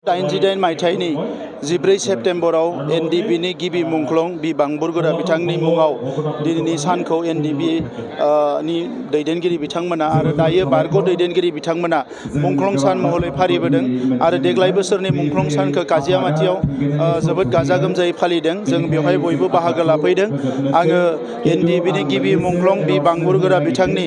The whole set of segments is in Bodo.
88 मायथाइनि 14 सेप्तेम्बराव एनडिबिनि गिबि मुंख्लं बि बांबुरगोरा बिथांनि मुङाव दिनैनि सानखौ एनडिबि नि दैदेनगिरि बिथांमोना आरो दायो बारग' दैदेनगिरि बिथांमोना मुंख्लं सान महरै फालिबोदों आरो देग्लाय बोसोरनि मुंख्लं सानखौ काजियामाथियाव जोबोद गाजा गोमजायै फालिदों। जों बेवहाय बयबो बाहागो लाफैदों। आङो एनडिबिनि गिबि मुंख्लं बि बांबुरगोरा बिथांनि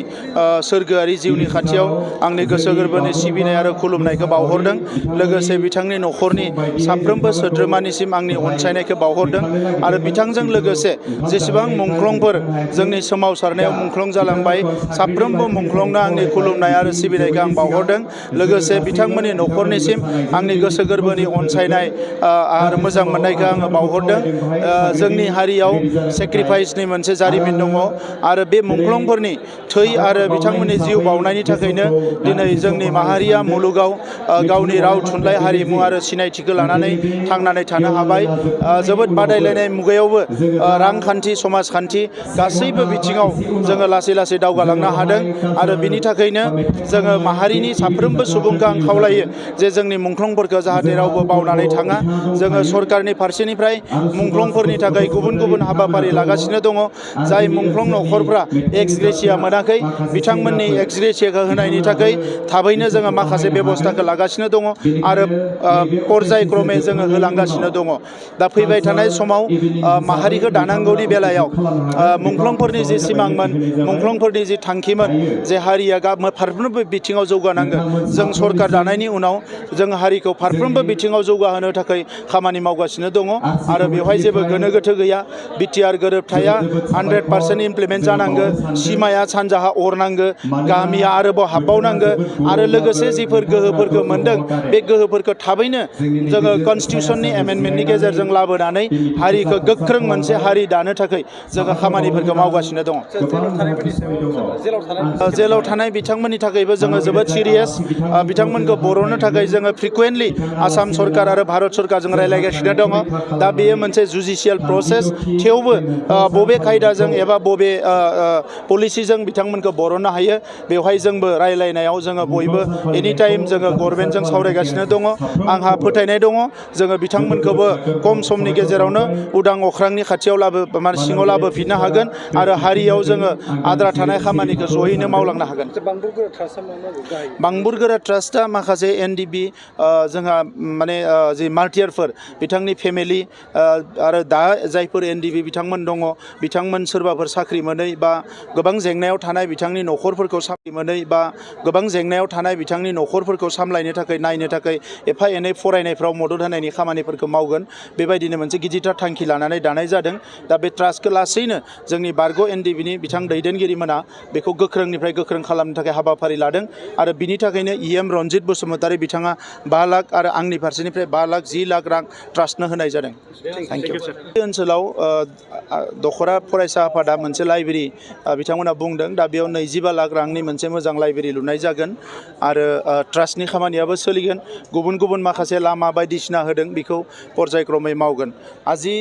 सोरगोआरि जिउनि खाथियाव आंनि गोसो गोरबोनि सिबिनाय आरो खुलुमनायखौ बावहरदों। लोगोसे बिथांनि नखरनि साफ्रोमबो सोद्रोमानिसिम आंनि अनसायनायखौ बावहरदों आरो बिथांजों लोगोसे जेसेबां मुंख्लंफोर जोंनि सोमावसारनायाव मुंख्लं जालांबाय साफ्रोमबो मुंख्लंनो आंनि खुलुमनाय आरो सिबिनायखौ आं बावहरदों। लोगोसे बिथांमोननि नखरनिसिम आंनि गोसो गोरबोनि अनसायनाय आरो मोजां मोननायखौ आङो बावहरदों। जोंनि हारियाव सेक्रिफाइसनि मोनसे जारिमिन दङ आरो बे मुंख्लंफोरनि थै आरो बिथांमोननि जिउ बावनायनि थाखायनो दिनै जोंनि माहारिया मुलुगाव गावनि राव थुनलाइ हारिमु आरो सिनायथिखौ लानानै थांनानै थानो हाबाय। जोबोद बादायलायनाय मुगायावबो रांखान्थि समाजखान्थि गासैबो बिथिङाव जोङो लासै लासै दावगालांनो हादों आरो बिनि थाखायनो जोङो माहारिनि साफ्रोमबो सुबुंखौ आं खावलायो जे जोंनि मुंख्लंफोरखौ जाहाथे रावबो बावनानै थाङा। जोङो सरकारनि फारसेनिफ्राय मुंख्लंफोरनि थाखाय गुबुन गुबुन हाबाफारि लागासिनो दङ। जाय मुंख्लं नखरफ्रा एक्स ग्रेसिया मोनाखै बिथांमोननि एक्स ग्रेसियाखौ होनायनि थाखाय थाबैनो जोङो माखासे बेबस्थाखौ लागासिनो दङ आरो पर्यायक्रमे जोङो होलांगासिनो दङ। दा फैबाय थानाय समाव माहारिखौ दानांगौनि बेलायाव मुंख्लंफोरनि जि सिमांमोन मुंख्लंफोरनि जि थांखिमोन जे हारिया फारफ्रोमबो बिथिङाव जौगानांगोन। जों सरकार दानायनि उनाव जों हारिखौ फारफ्रोमबो बिथिङाव जौगाहोनो थाखाय खामानि मावगासिनो दङ आरो बेवहाय जेबो गोनो गोथो गैया। बिटिआर गोरोबथाया 100% इमप्लिमेन्ट जानांगो। सिमाया सानजाहा अरनांगो। गामिया आरोबाव हाबबावनांगो आरो लोगोसे जिफोर गोहोफोरखौ मोनदों बे गोहोफोरखौ थाबैनो जोङो कनस्टिटिउसननि एमेन्डमेन्टनि गेजेरजों लाबोनानै हारिखौ गोख्रों मोनसे हारि दानो थाखाय जोङो खामानिफोरखौ मावगासिनो दङ। जेलाव थानाय बिथांमोननि थाखायबो जोङो जोबोद सिरियास। बिथांमोनखौ बर'नो थाखाय जोङो फ्रिकुवेन्टलि आसाम सरकार आरो भारत सरकारजों रायज्लायगासिनो दङ। दा बेयो मोनसे जुडिसियेल प्रसेस। थेवबो बबे खायदाजों एबा बबे पलिसिजों बिथांमोनखौ बर'नो हायो बेवहाय जोंबो रायज्लायनायाव जोङो बयबो एनिटाइम जोङो गभर्नमेन्टजों सावरायगासिनो दङ। आंहा फोथायनाय दङ जोङो बिथांमोनखौबो खम समनि गेजेरावनो उदां अख्रांनि खाथियाव सिङाव लाबोफिननो हागोन आरो हारियाव जोङो आद्रा थानाय खामानिखौ जयैनो मावलांनो हागोन। बांबुरगोरा ट्रास्टआ माखासे एनडिबि जोंहा माने जि मार्टियारफोर बिथांनि फेमिलि आरो दा जायफोर एनडिबि बिथांमोन दङ बिथांमोन सोरबाफोर साख्रि मोनै बा गोबां जेंनायाव थानाय बिथांनि नखरफोरखौ साख्रि मोनै बा गोबां जेंनायाव थानाय बिथांनि नखरफोरखौ सामलायनो थाखाय नायनो थाखाय एफा एनै फरायनायफ्राव मदद होनायनि खामानिफोरखौ मावगोन। बेबायदिनो मोनसे गिदिरथार थांखि लानानै दानाय जादों। दा बे ट्रास्टखौ लासैनो जोंनि बारग' एनडिबिनि बिथां दैदेनगिरिमोना बेखौ गोख्रोंनिफ्राय गोख्रों खालामनो थाखाय हाबाफारि लादों आरो बिनि थाखायनो EM रनजित बसुमतारी बिथाङा 5 लाख आरो आंनि फारसेनिफ्राय 5 लाख 10 लाख रां ट्रास्टनो होनाय जादों। Thank you. बे ओनसोलाव दखरा फरायसा आफादा मोनसे लाइब्रेरि बिथांमोना बुंदों। दा बेयाव 25 लाख रांनि मोनसे मोजां लाइब्रेरि लुनाय जागोन आरो ट्रास्टनि खामानियाबो सोलिगोन। गुबुन गुबुन माखासे लामा बायदिसिना होदों बेखौ पर्यायक्रमै मावगोन। आजि